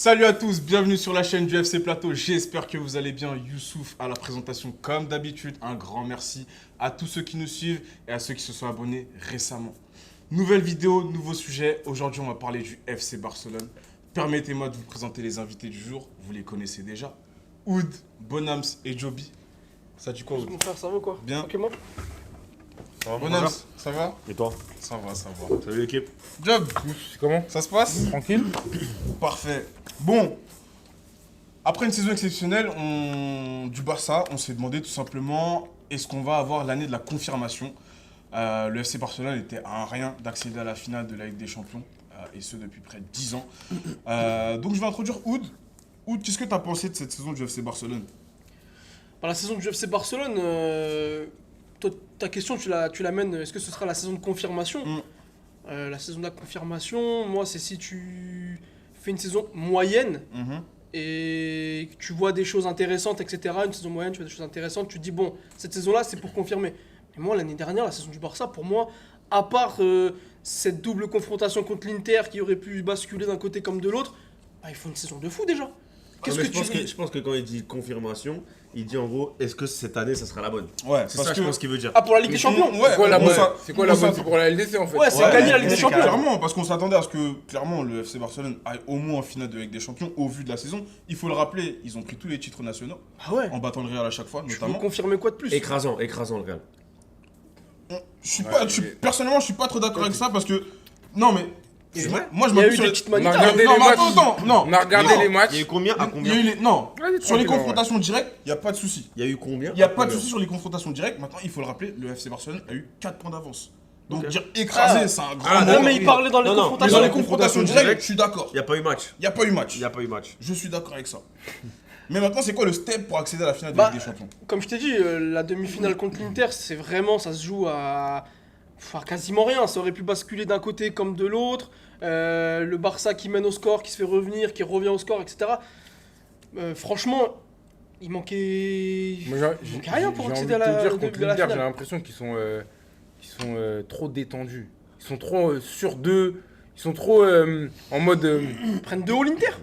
Salut à tous, bienvenue sur la chaîne du FC Plateau, j'espère que vous allez bien. Youssouf à la présentation comme d'habitude, un grand merci à tous ceux qui nous suivent et à ceux qui se sont abonnés récemment. Nouvelle vidéo, nouveau sujet, aujourd'hui on va parler du FC Barcelone. Permettez-moi de vous présenter les invités du jour, vous les connaissez déjà. Oud, Bonhams et Joby. Ça dit quoi Oud? Mon frère, ça va quoi? Bien. Tranquillement. Bonhams, ça va? Et toi? Ça va, ça va. Salut l'équipe. Job, Comment? ça se passe? Tranquille? Parfait. Bon, après une saison exceptionnelle du Barça, on s'est demandé tout simplement est-ce qu'on va avoir l'année de la confirmation. Le FC Barcelone était à un rien d'accéder à la finale de la Ligue des Champions, et ce depuis près de 10 ans. Donc je vais introduire Oud. Oud, qu'est-ce que tu as pensé de cette saison du FC Barcelone? Par la saison du FC Barcelone, toi, ta question, tu l'amènes, est-ce que ce sera la saison de confirmation? La saison de la confirmation, moi, c'est si tu fais une saison moyenne et que tu vois des choses intéressantes, etc. Une saison moyenne, tu vois des choses intéressantes, tu te dis, bon, cette saison-là, c'est pour confirmer. Mais moi, l'année dernière, la saison du Barça, pour moi, à part cette double confrontation contre l'Inter qui aurait pu basculer d'un côté comme de l'autre, bah, il faut une saison de fou déjà. Qu'est-ce que Je pense que quand il dit confirmation, il dit en gros, est-ce que cette année ça sera la bonne? Ouais, C'est ça, je pense qu'il veut dire. Ah, pour la Ligue des Champions? Ouais, C'est quoi la on bonne? s'a- C'est quoi la on bonne? s'a- C'est pour la LDC en fait. Ouais, c'est gagner la Ligue des Champions. Clairement, parce qu'on s'attendait à ce que, clairement, le FC Barcelone aille au moins en finale de Ligue des Champions au vu de la saison. Il faut le rappeler, ils ont pris tous les titres nationaux, Ah ouais. en battant le Real à chaque fois, Tu peux notamment. confirmer quoi de plus? Écrasant le Real. Personnellement, je suis pas trop d'accord avec ça parce que. Non, mais. C'est vrai. Moi, je Il y a m'appuie eu sur des les. petites On a manitas. regardé Non, les mais matchs. attends, non. On a regardé Non. les matchs. Il y a eu combien à Il y combien? a eu les. Non, Vas-y, sur les tranquille, confrontations directes, il n'y a pas de souci. Il y a eu combien? Il n'y a pas de souci sur les confrontations directes. Maintenant, il faut le rappeler, le FC Barcelone a eu 4 points d'avance. Donc, Ok. dire écrasé, Ah. c'est un grand Ah, mot. Non, mais il parlait dans les Non, non, Mais confrontations. dans les confrontations directes, je suis d'accord. Il n'y a pas eu match. Il n'y a pas eu match. Il n'y a pas eu match. Je suis d'accord avec ça. Mais maintenant, c'est quoi le step pour accéder à la finale de Bah, Ligue des Champions? Comme je t'ai dit, la demi-finale contre l'Inter, c'est vraiment, ça se joue à quasiment rien. Ça aurait pu basculer d'un côté comme de l'autre. Le Barça qui mène au score, qui se fait revenir, qui revient au score, etc. Franchement, il manquait. Moi, Il manquait rien pour j'ai accéder envie à de te la, dire, de- contre de la l'Inter, j'ai finale. l'impression qu'ils sont trop détendus. Ils sont trop sur deux. Ils sont trop en mode. Ils prennent de haut l'Inter.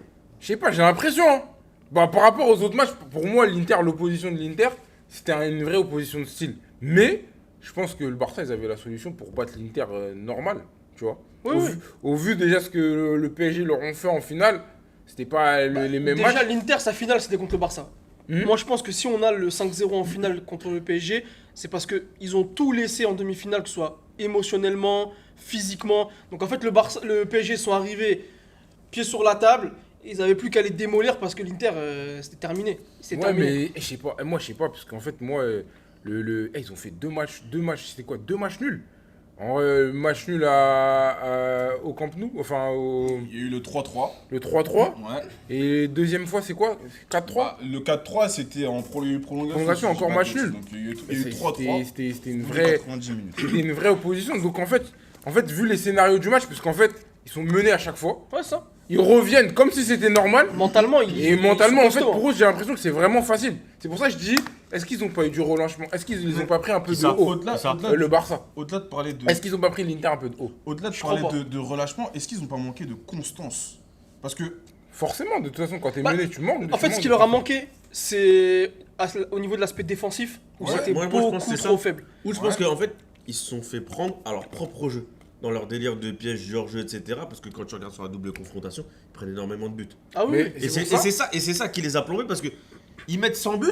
Je sais pas, j'ai l'impression. Hein. Bah, par rapport aux autres matchs, pour moi, l'opposition de l'Inter, c'était une vraie opposition de style. Mais je pense que le Barça, ils avaient la solution pour battre l'Inter normal, tu vois. Oui, oui. Au vu déjà ce que le PSG leur ont fait en finale, c'était pas les mêmes Déjà, matchs. l'Inter, sa finale, c'était contre le Barça. Moi, je pense que si on a le 5-0 en finale contre le PSG, c'est parce qu'ils ont tout laissé en demi-finale, que ce soit émotionnellement, physiquement. Donc, en fait, le PSG sont arrivés pieds sur la table. Ils n'avaient plus qu'à les démolir parce que l'Inter, c'était terminé. C'était Ouais, terminé. mais je sais pas, moi je sais pas, parce qu'en fait, moi, ils ont fait deux matchs, c'était quoi? Deux matchs nuls. Match nul au Camp Nou, enfin Il y a eu le 3-3. le 3-3. Ouais. Et deuxième fois, c'est quoi? 4-3. Bah, le 4-3, c'était en prolongation. Prolongation, encore match nul. Donc, il y a eu 3-3. C'était une Tous les vraie, 90 minutes. c'était une vraie opposition. Donc en fait, vu les scénarios du match, parce qu'en fait, ils sont menés à chaque fois, Ouais, ça. ils reviennent comme si c'était normal. Mentalement, Et mentalement, en fait, sont costauds, pour eux, j'ai l'impression que c'est vraiment facile. C'est pour ça que je dis, est-ce qu'ils ont pas eu du relâchement? Est-ce qu'ils les ont pas pris un peu de ça, haut? Au-delà Le Barça. au-delà de parler de. Est-ce qu'ils ont pas pris l'Inter un peu de haut? Au-delà de Je parler crois pas. de relâchement, est-ce qu'ils n'ont pas manqué de constance? Parce que. Forcément, de toute façon, quand t'es Bah, mené, tu manques. En fait, ce qui leur a manqué, c'est au niveau de l'aspect défensif, où Ouais, c'était moi, je pense beaucoup que c'est trop ça. faible. Ou je pense qu'en fait, ils se sont fait prendre à leur propre jeu. Dans leur délire de piège hors jeu, etc. Parce que quand tu regardes sur la double confrontation, ils prennent énormément de buts. Ah oui, Mais- oui. Et c'est ça qui les a plombés parce que ils mettent 100 buts,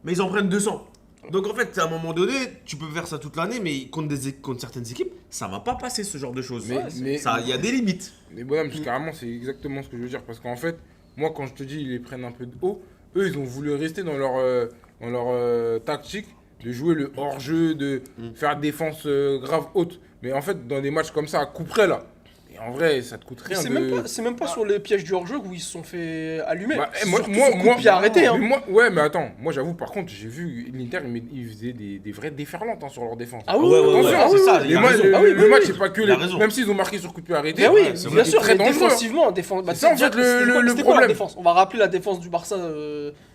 mais ils en prennent 200. Donc en fait, à un moment donné, tu peux faire ça toute l'année, mais contre certaines équipes, ça va pas passer ce genre de choses. Mais Ça, il y a des limites. bonhomme, parce que carrément, c'est exactement ce que je veux dire. Parce qu'en fait, moi, quand je te dis, ils les prennent un peu de haut, eux, ils ont voulu rester dans leur tactique de jouer le hors-jeu, de faire défense grave haute. Mais en fait, dans des matchs comme ça, à coup près, là, et en vrai, ça te coûte rien. C'est même pas sur les pièges du hors-jeu où ils se sont fait allumer. Bah, C'est moi, surtout moi, sur coup de pied arrêté, hein. mais attends, moi j'avoue, par contre, j'ai vu l'Inter, ils faisaient des vraies déferlantes sur leur défense. Ah oui, Ouais, oui, ouais, oui, ouais, ah c'est oui, ça, oui. il a Le raison. le- Ah oui, le oui, match, oui. c'est pas que Il a raison. même s'ils ont marqué sur coup de pied arrêté. Mais oui, Ouais, c'est bien vrai. sûr, très mais dangereux. défensivement, bah, C'est ça, en fait, c'était quoi le leur problème. défense? On va rappeler la défense du Barça.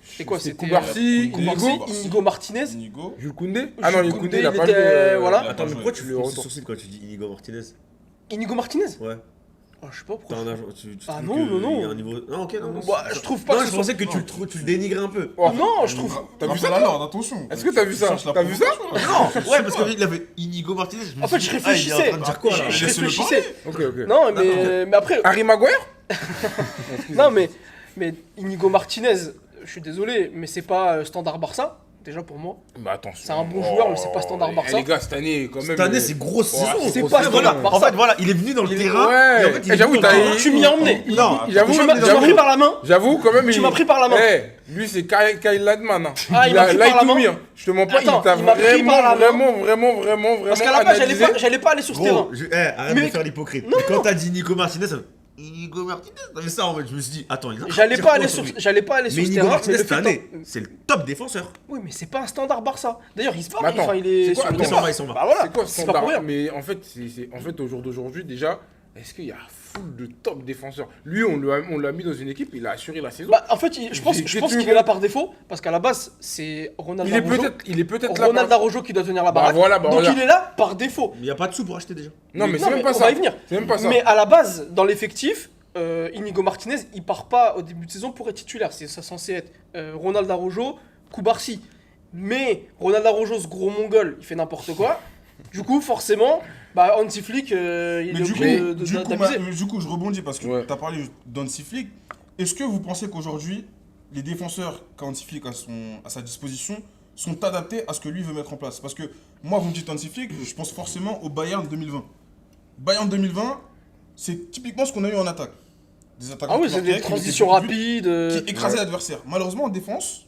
C'était quoi? C'était C'était Koubarsi, Koubarsi, Inigo, Inigo Martinez. Inigo. Jules Koundé. Ah non, Jules Jules Koundé, Koundé, il a il pas était, joué. voilà. Attends, mais pourquoi tu le fais ce retour. sourcil quand tu dis Inigo Martinez? Inigo Martinez. Ouais. Ah, je sais pas T'as pourquoi. un agent, tu Ah trouves non, que non, il y a non. un niveau... Non, ok, non. Bah, je trouve pas Non, que je ce pensais que tu le dénigrais un peu. Oh, Non, je trouve. T'as vu Rappel ça à toi l'ordre, attention. Est-ce que t'as vu ça cherches la T'as vu ça provocation, là. Non, ouais, parce qu'il avait Inigo Martinez. En fait, je il est en réfléchissais. train de dire quoi, là Je Laissez-le réfléchissais. Ok, ok. Non, D'accord. mais après. Harry Maguire Non, mais Inigo Martinez, je suis désolé, mais c'est pas standard Barça, déjà pour moi. Bah attention. C'est un bon joueur, mais c'est pas standard Barça. Les gars, cette année, quand même. Cette année, c'est grosse Ouais, saison. c'est Grosse pas saison. voilà, En Barça. fait, voilà, il est venu dans le Il est- terrain. Ouais. et en fait, il est J'avoue, venu dans le t'as- terrain. Tu m'y as emmené. Non, J'avoue, Tu m'as j'avoue. pris par la main. J'avoue, quand même. Tu m'as pris par la main. Lui, c'est Kyle Ladman. Hein. Ah, il m'a pris par la main. Je te mens pas, Attends, il t'a il m'a pris par la main. vraiment. Parce qu'à la base, analysé. j'allais pas aller sur ce terrain. Gros, arrête Mais- de faire l'hypocrite. Non, Mais non. quand t'as dit Inigo Martinez, ça fait Inigo Martinez. Mais ça, en fait, je me suis dit, attends, il a J'allais dire pas quoi aller sur sur lui j'allais pas aller sur Mais ce Inigo terrain. Martinez, mais le cette fait année, d'en- c'est le top défenseur. Oui, mais c'est pas un standard Barça. D'ailleurs, il se bat. Mais attends, Enfin, il est c'est quoi sur le attends, départ. il s'en va. Bah voilà. C'est quoi ce C'est pas pour standard rien. Mais en fait, en fait, au jour d'aujourd'hui, déjà, est-ce qu'il y a full de top défenseurs? Lui, on l'a mis dans une équipe, il a assuré la saison. Bah, en fait, je pense J'ai- qu'il est là par défaut, parce qu'à la base, c'est Ronald il est peut-être là. Ronald Araujo qui doit tenir la baraque. voilà, bah donc regarde. il est là par défaut. Mais il n'y a pas de sous pour acheter déjà. Non, mais c'est même mais pas on ça. va y venir. C'est même pas ça. Mais à la base, dans l'effectif, Inigo Martinez, il part pas au début de saison pour être titulaire. C'est ça censé être Ronald Araujo, Koubarsi. Mais Ronald Araujo, ce gros mongol, il fait n'importe quoi. Du coup, forcément, bah, Hansi Flick, il est Mais obligé d'abuser. du coup, je rebondis parce que Ouais. tu as parlé d'Hansi Flick. Est-ce que vous pensez qu'aujourd'hui, les défenseurs qu'Hansi Flick a à sa disposition sont adaptés à ce que lui veut mettre en place? Parce que moi, vous me dites Hansi Flick, je pense forcément au Bayern 2020. Bayern 2020, c'est typiquement ce qu'on a eu en attaque. Des attaques Ah oui, c'est des transitions rapides. qui écrasaient l'adversaire. Malheureusement, en défense,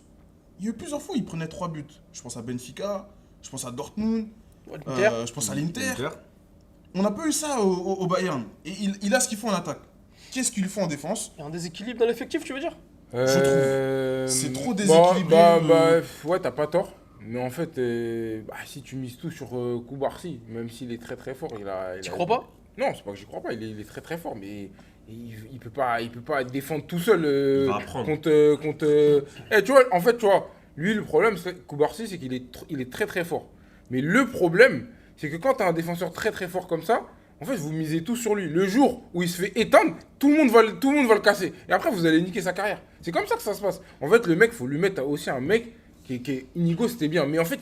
il y a eu plusieurs fois où il prenait 3 buts. Je pense à Benfica, je pense à Dortmund, Inter. je pense à l'Inter. On n'a pas eu ça au Bayern. Et il a ce qu'il faut en attaque. Qu'est-ce qu'il lui faut en défense? Il y a un déséquilibre dans l'effectif, tu veux dire? C'est trop déséquilibré, Ouais, t'as pas tort. Mais en fait, si tu mises tout sur Koubarsi, même s'il est très très fort, Tu crois pas? Non, c'est pas que j'y crois pas, il est très très fort, mais il peut pas défendre tout seul Il va apprendre. contre. Tu vois, en fait, tu vois, lui le problème, Koubarsi, c'est qu'il est très très fort. Mais le problème, c'est que quand t'as un défenseur très très fort comme ça, en fait, vous misez tout sur lui. Le jour où il se fait éteindre, tout le monde va le casser. Et après, vous allez niquer sa carrière. C'est comme ça que ça se passe. En fait, le mec, faut lui mettre aussi un mec qui est Inigo, c'était bien. Mais en fait,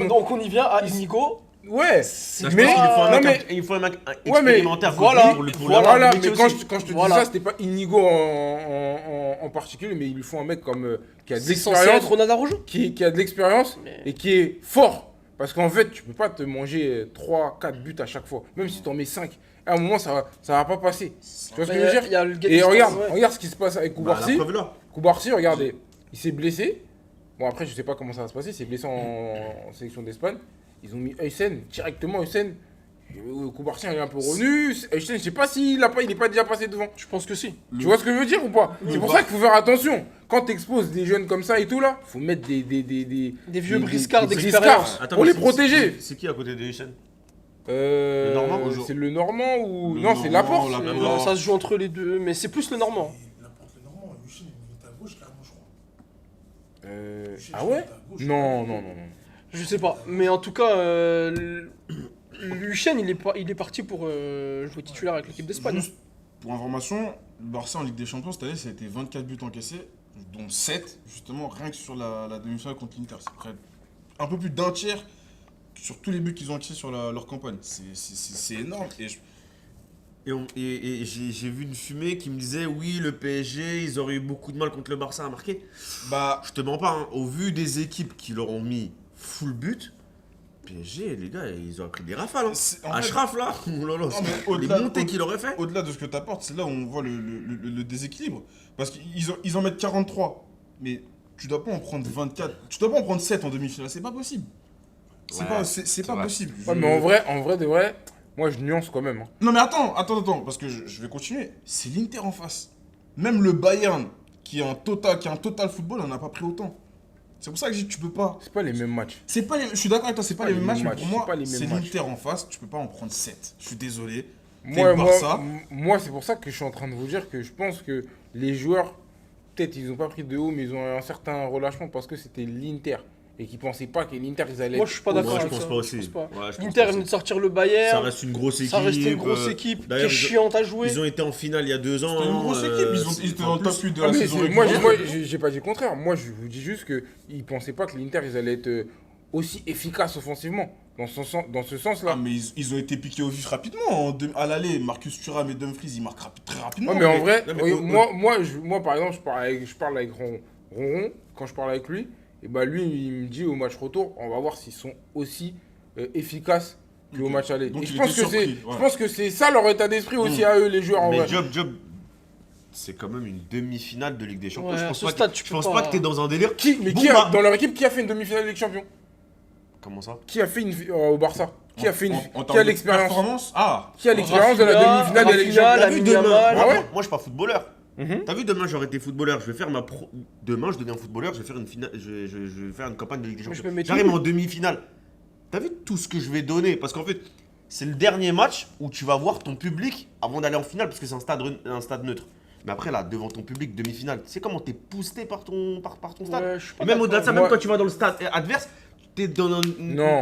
Donc on y vient à Inigo. ouais. C'est Je Mais- pense qu'il faut un non, mec, mais- il faut un mec Ouais, mais expérimentaire voilà, pour le Voilà, métier mais quand aussi. je te Voilà. dis ça, c'était pas Inigo en particulier, mais il lui faut un mec comme qui a de C'est censé être l'expérience, Ronald Araujo. qui a de l'expérience Mais- et qui est fort. Parce qu'en fait, tu peux pas te manger 3-4 buts à chaque fois. Même si tu en mets 5. À un moment, ça va pas passer. Tu vois ce que je veux dire Il y a le gars Et qui regarde, se passe, ouais. regarde ce qui se passe avec Bah, la Koubarsi. preuve est là. Koubarsi, regardez, il s'est blessé. Bon, après, je sais pas comment ça va se passer. Il s'est blessé en sélection d'Espagne. Ils ont mis Heusen, directement Heusen. Koubarsi, il est un peu revenu. Heusen, je sais pas s'il est pas déjà passé devant. Je pense que si. Tu vois ce que je veux dire ou pas? C'est pour ça qu'il faut faire attention. Quand t'exposes des jeunes comme ça et tout là, faut mettre des vieux briscards des d'expérience. Attends, pour mais les protéger. C'est qui à côté de Hussein? Normand, aujourd'hui. c'est le Normand ou Le non, c'est Normand, Laporte. Laporte. Ça se joue entre les deux, mais c'est plus le Normand. Il apporte le Normand, Lucien, il est à gauche, carrément, je crois. Lucien, Ah il est ouais? à gauche. Non. Je sais pas, mais en tout cas, Lucien, il est parti pour jouer titulaire avec l'équipe d'Espagne. Juste pour information, le Barça en Ligue des Champions cette année, ça a été 24 buts encaissés, dont 7 justement rien que sur la demi-finale contre l'Inter. C'est près un peu plus d'un tiers sur tous les buts qu'ils ont encaissés sur leur campagne. C'est énorme. Et j'ai vu une fumée qui me disait oui, le PSG, ils auraient eu beaucoup de mal contre le Barça à marquer. Bah, Je te mens pas, hein, au vu des équipes qui leur ont mis full but, PSG, les gars, ils auraient pris des rafales. Hein. en fait, Ashraf là, oh là là, Non, mais les au-delà- montées qu'il aurait fait. au-delà de ce que tu apportes, c'est là où on voit le déséquilibre. Parce qu'ils en mettent 43, mais tu dois pas en prendre 24, tu dois pas en prendre 7 en demi-finale, c'est pas possible. C'est Ouais, pas, c'est pas vrai. possible. Ouais, mais en vrai de vrai, moi je nuance quand même. Hein. Non mais attends, parce que je vais continuer. C'est l'Inter en face. Même le Bayern, qui a un total football, on n'a pas pris autant. C'est pour ça que je dis tu peux pas. C'est pas les mêmes matchs. C'est pas les, je suis d'accord avec toi, c'est pas les mêmes matchs, mais pour c'est moi, pas les mêmes c'est matchs. l'Inter en face, tu peux pas en prendre 7. Je suis désolé. Moi, le Barça. moi c'est pour ça que je suis en train de vous dire que je pense que les joueurs, peut-être ils ont pas pris de haut, mais ils ont un certain relâchement parce que c'était l'Inter. et qui pensaient pas que l'Inter, ils allaient Moi, je suis pas Ouais, d'accord je avec pense ça. pas aussi. Je pense pas. Ouais, je pense L'Inter pas vient de aussi. sortir le Ça Bayern. reste une grosse équipe. Ça restait une grosse équipe qui d'ailleurs, est chiante à jouer. Ils ont été en finale il y a 2 ans. C'était une hein, grosse équipe. Ils étaient dans le top 8 de Ah, la mais saison c'est- moi, régulière. j'ai pas dit le contraire. Moi, je vous dis juste qu'ils pensaient pas que l'Inter, ils allaient être aussi efficaces offensivement. Dans ce sens-là. Ah, mais ils ont été piqués au vif rapidement. À l'aller, Marcus Thuram et Dumfries, ils marquent très rapidement. Ouais, mais en vrai, non, mais oui, au- moi, par exemple, je parle avec Ronron, quand je parle avec lui, et bah lui, il me dit au match retour, on va voir s'ils sont aussi efficaces qu'au Ok. match aller. Donc Et il était surpris, je ouais. pense que c'est ça leur état d'esprit aussi à eux, les joueurs, en Mais vrai. Job, c'est quand même une demi-finale de Ligue des Champions. Ouais, je à pense, ce pas, stade, que, tu je peux pense pas- pas que t'es dans un délire. Mais Bon, qui bah- dans leur équipe, qui a fait une demi-finale de Ligue des Champions? Comment ça Qui a fait au Barça? Qui a fait En qui termes a de l'expérience? performance. Ah, Qui a l'expérience de la Rafinha, demi-finale de la Ligue des Rafinha, Champions? T'as vu Lamine demain Yamal. moi, Ah ouais moi, je suis pas footballeur. Mhm. T'as vu demain j'aurais été footballeur, je vais faire demain je deviens footballeur, je vais faire une finale, je vais faire une campagne de Ligue des Mais je Champions. me mets tout J'arrive nu. en demi-finale. T'as vu tout ce que je vais donner parce qu'en fait c'est le dernier match où tu vas voir ton public avant d'aller en finale parce que c'est un stade neutre. Mais après là devant ton public demi-finale, tu sais comment t'es boosté par ton stade. Ouais, je suis pas Et même d'accord. au-delà de ça, Moi- même quand tu vas dans le stade adverse, t'es dans Non,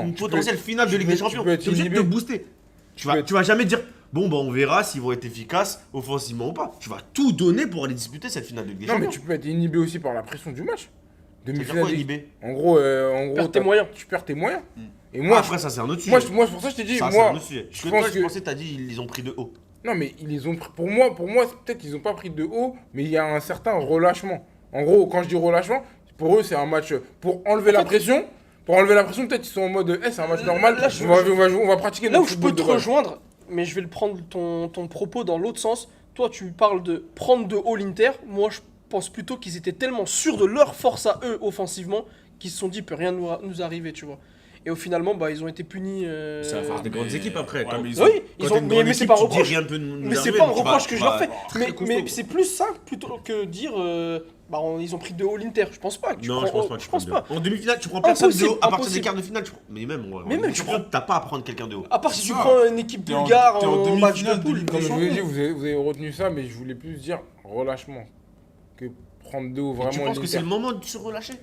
une tu potentielle peux- finale de tu Ligue peux- des tu Champions. peux être T'es obligé de te inhibé. booster. Tu peux être- Tu vas jamais dire bon bah on verra s'ils vont être efficaces offensivement ou pas. Tu vas tout donner pour aller disputer cette finale de Ligue des Non, mais Champions. tu peux être inhibé aussi par la pression du match. Ça veut dire Demi-finale quoi, de- inhibé En gros, perds tes moyens. tu perds tes moyens. Et Moi, moi, après, ça, c'est un autre sujet. moi, c'est pour ça que je t'ai dit, Ça, c'est moi, un autre sujet. je Parce que pense toi, je que- pensais, t'as dit, ils les ont pris de haut. non, mais ils les ont pris. Pour moi, peut-être qu'ils n'ont pas pris de haut, mais il y a un certain relâchement. En gros, quand je dis relâchement, pour eux, c'est un match pour enlever la pression. Pour enlever la pression, peut-être ils sont en mode, c'est un match normal. là, je- on va pratiquer Là où notre je peux football te de base. rejoindre, mais je vais le prendre ton propos dans l'autre sens. Toi, tu parles de prendre de haut l'Inter. Moi, je pense plutôt qu'ils étaient tellement sûrs de leur force à eux offensivement qu'ils se sont dit, peut rien nous arriver, tu vois. Et au finalement, bah, ils ont été punis. C'est la force des grandes équipes après. Ouais, Quand- mais Oui, Quand ils t'es ont, une grande mais c'est équipe, pas un tu dis reproche. rien peut nous Mais c'est arriver, pas un donc tu reproche vas- que je tu leur vas fais. être très Mais costaud. c'est plus ça plutôt que dire ils ont pris de haut l'Inter. Je pense pas. Que tu Non, prends je pense haut- pas. que je tu pense prennes pas. de haut. En demi-finale, tu prends personne de Impossible, haut à partir des impossible. quarts de finale. Mais même, Mais même, tu prends- t'as pas à prendre quelqu'un de haut. À part si tu ça. prends une équipe T'es en- bulgare t'es en en match de demi-finale de poule. Ligue des Comme je vous l'ai dit, Champions. vous avez retenu ça, mais je voulais plus dire relâchement que prendre de haut Et vraiment tu penses que l'Inter. c'est le moment de se relâcher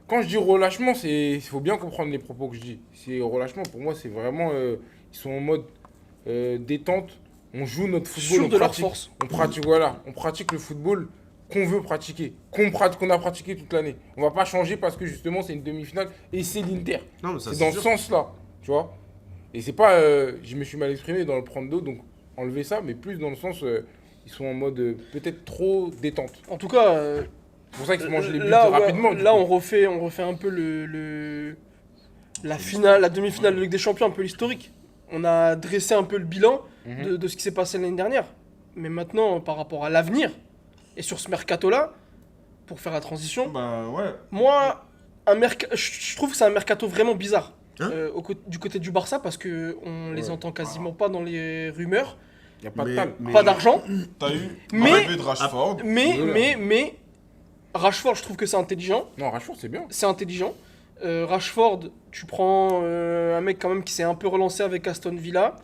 Quand je dis relâchement, il faut bien comprendre les propos que je dis. C'est relâchement, pour moi, c'est vraiment. Ils sont en mode détente. On joue notre football. Sûr on de leur pratique- force. On pratique le football qu'on veut pratiquer, qu'on a pratiqué toute l'année. On va pas changer parce que justement, c'est une demi-finale et c'est l'Inter. Non, mais ça, C'est dans ce sûr. sens-là, tu vois. Et c'est pas. Je me suis mal exprimé dans le prendre d'eau, donc enlever ça, mais plus dans le sens. Ils sont en mode peut-être trop détente. En tout cas, C'est pour ça qu'ils se mangent les buts là, rapidement. du là coup. on refait un peu la finale, la demi-finale de Ligue des Champions, un peu l'historique. On a dressé un peu le bilan de ce qui s'est passé l'année dernière. Mais maintenant, par rapport à l'avenir, et sur ce mercato-là, pour faire la transition, Bah ouais. moi, je trouve que c'est un mercato vraiment bizarre. Hein Du côté du Barça, parce qu'on les entend quasiment pas dans les rumeurs. Il n'y a pas de Mais- tal. Pas d'argent. T'as eu Mais- l'arrivée de Rashford. Mais Rashford, je trouve que c'est intelligent. Non, Rashford, c'est bien. C'est intelligent. Rashford, tu prends un mec quand même qui s'est un peu relancé avec Aston Villa,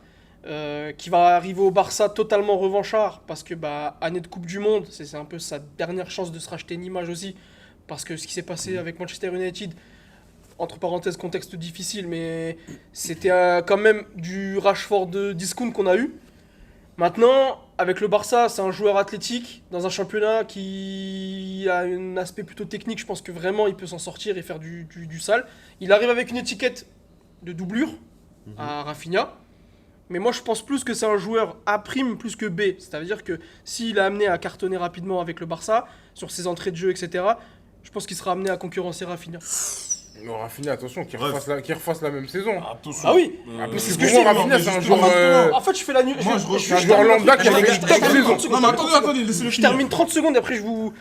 qui va arriver au Barça totalement revanchard, parce que année de Coupe du Monde, c'est un peu sa dernière chance de se racheter une image aussi, parce que ce qui s'est passé avec Manchester United, entre parenthèses, contexte difficile, mais c'était quand même du Rashford de discount qu'on a eu. Maintenant, avec le Barça, c'est un joueur athlétique dans un championnat qui a un aspect plutôt technique. Je pense que vraiment il peut s'en sortir et faire du sale. Il arrive avec une étiquette de doublure à Rafinha. Mais moi je pense plus que c'est un joueur A' plus que B. C'est-à-dire que s'il est amené à cartonner rapidement avec le Barça, sur ses entrées de jeu, etc., je pense qu'il sera amené à concurrencer Rafinha. Mais Rafinha, attention, qu'il Bref. refasse la même saison. Attention. Ah oui. parce que c'est pour ce moi, que je dis, Rafinha, mais c'est un justement, joueur. En fait, je fais la nuit. Moi, je je un joueur lambda qui a fait une top saison. Non, mais attendez, laissez-le Je finir. termine 30 secondes, après je vous...